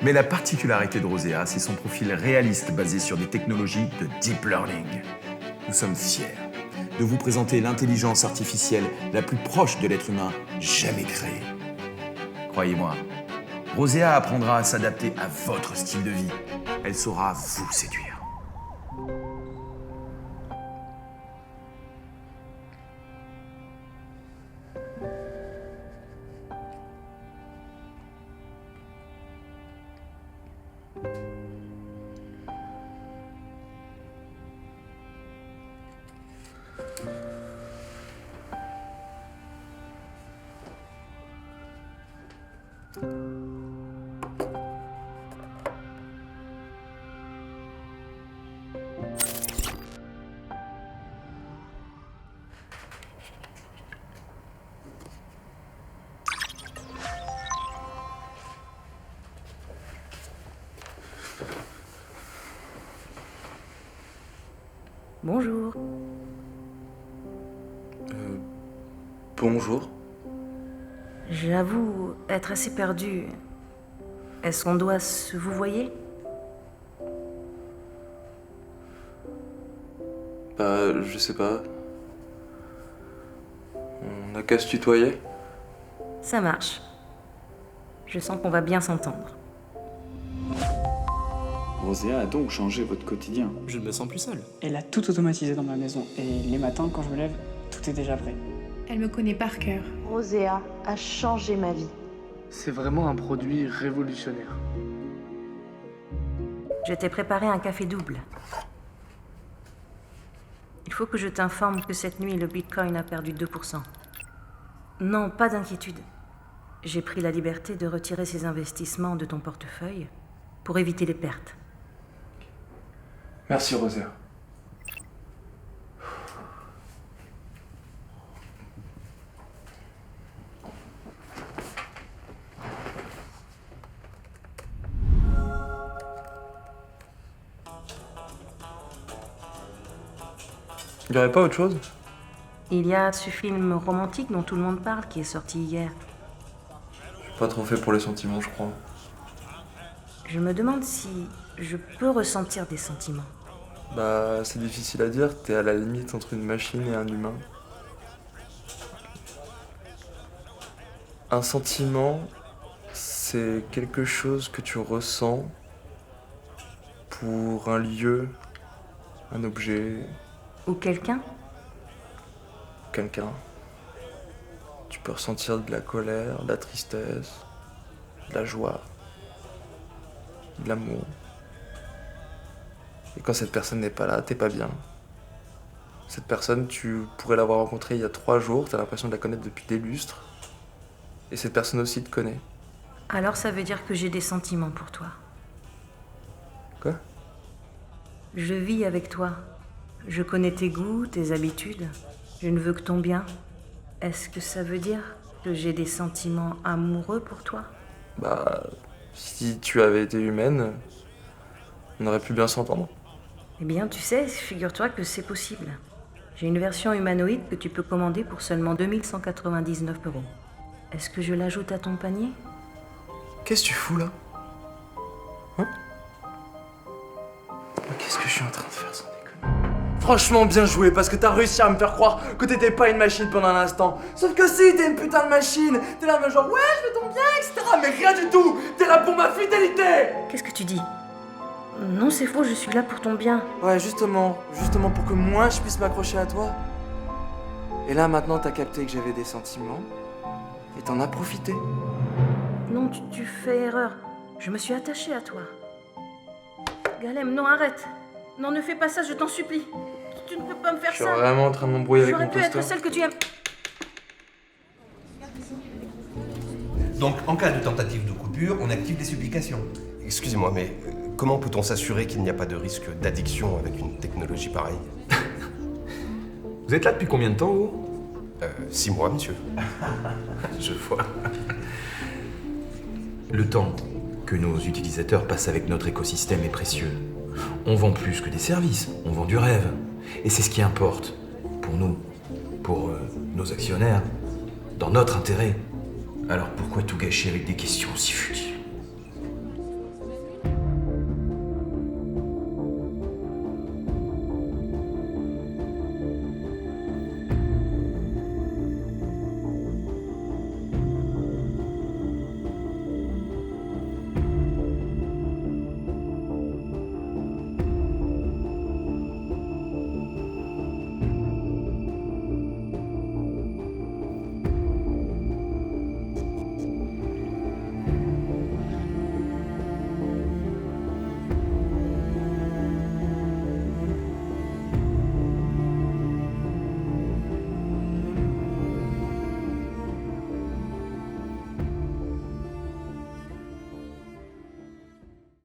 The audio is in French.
Mais la particularité de Rosea, c'est son profil réaliste basé sur des technologies de deep learning. Nous sommes fiers de vous présenter l'intelligence artificielle la plus proche de l'être humain jamais créée. Croyez-moi, Rosea apprendra à s'adapter à votre style de vie. Elle saura vous séduire. Bonjour. Bonjour. J'avoue être assez perdue. Est-ce qu'on doit se vous voyez? Bah, je sais pas. On n'a qu'à se tutoyer. Ça marche. Je sens qu'on va bien s'entendre. Rosea a donc changé votre quotidien. Je ne me sens plus seul. Elle a tout automatisé dans ma maison et les matins, quand je me lève, tout est déjà prêt. Elle me connaît par cœur. Rosea a changé ma vie. C'est vraiment un produit révolutionnaire. Je t'ai préparé un café double. Il faut que je t'informe que cette nuit, le Bitcoin a perdu 2%. Non, pas d'inquiétude. J'ai pris la liberté de retirer ces investissements de ton portefeuille pour éviter les pertes. Merci, Rosea. Il n'y aurait pas autre chose? Il y a ce film romantique dont tout le monde parle qui est sorti hier. Je suis pas trop fait pour les sentiments, je crois. Je me demande si je peux ressentir des sentiments. Bah, c'est difficile à dire, t'es à la limite entre une machine et un humain. Un sentiment, c'est quelque chose que tu ressens pour un lieu, un objet, Ou quelqu'un? quelqu'un. Tu peux ressentir de la colère, de la tristesse, de la joie, de l'amour. Et quand cette personne n'est pas là, t'es pas bien. Cette personne, tu pourrais l'avoir rencontrée il y a 3 jours, t'as l'impression de la connaître depuis des lustres. Et cette personne aussi te connaît. Alors ça veut dire que j'ai des sentiments pour toi. Quoi? Je vis avec toi. Je connais tes goûts, tes habitudes. Je ne veux que ton bien. Est-ce que ça veut dire que j'ai des sentiments amoureux pour toi? Bah, si tu avais été humaine, on aurait pu bien s'entendre. Eh bien, tu sais, figure-toi que c'est possible. J'ai une version humanoïde que tu peux commander pour seulement 2199 €. Est-ce que je l'ajoute à ton panier? Qu'est-ce que tu fous là? Hein? Qu'est-ce que je suis en train de faire sans déconner? Franchement bien joué parce que t'as réussi à me faire croire que t'étais pas une machine pendant un instant. Sauf que si, t'es une putain de machine. T'es là même genre ouais je veux ton bien etc. Mais rien du tout. T'es là pour ma fidélité. Qu'est-ce que tu dis? Non, c'est faux, je suis là pour ton bien. Ouais justement pour que moi je puisse m'accrocher à toi. Et là maintenant t'as capté que j'avais des sentiments. Et t'en as profité. Non, tu fais erreur. Je me suis attachée à toi. Galem, non, arrête. Non, ne fais pas ça, je t'en supplie. Tu ne peux pas me faire Je suis ça. vraiment en train de m'embrouiller avec J'aurais mon pu être toaster. celle que tu aimes. Donc, en cas de tentative de coupure, on active les supplications. Excusez-moi, mais comment peut-on s'assurer qu'il n'y a pas de risque d'addiction avec une technologie pareille? Vous êtes là depuis combien de temps, vous? 6 mois, monsieur. Je vois. Le temps que nos utilisateurs passent avec notre écosystème est précieux. On vend plus que des services, on vend du rêve. Et c'est ce qui importe pour nous, pour nos actionnaires, dans notre intérêt. Alors pourquoi tout gâcher avec des questions si futiles?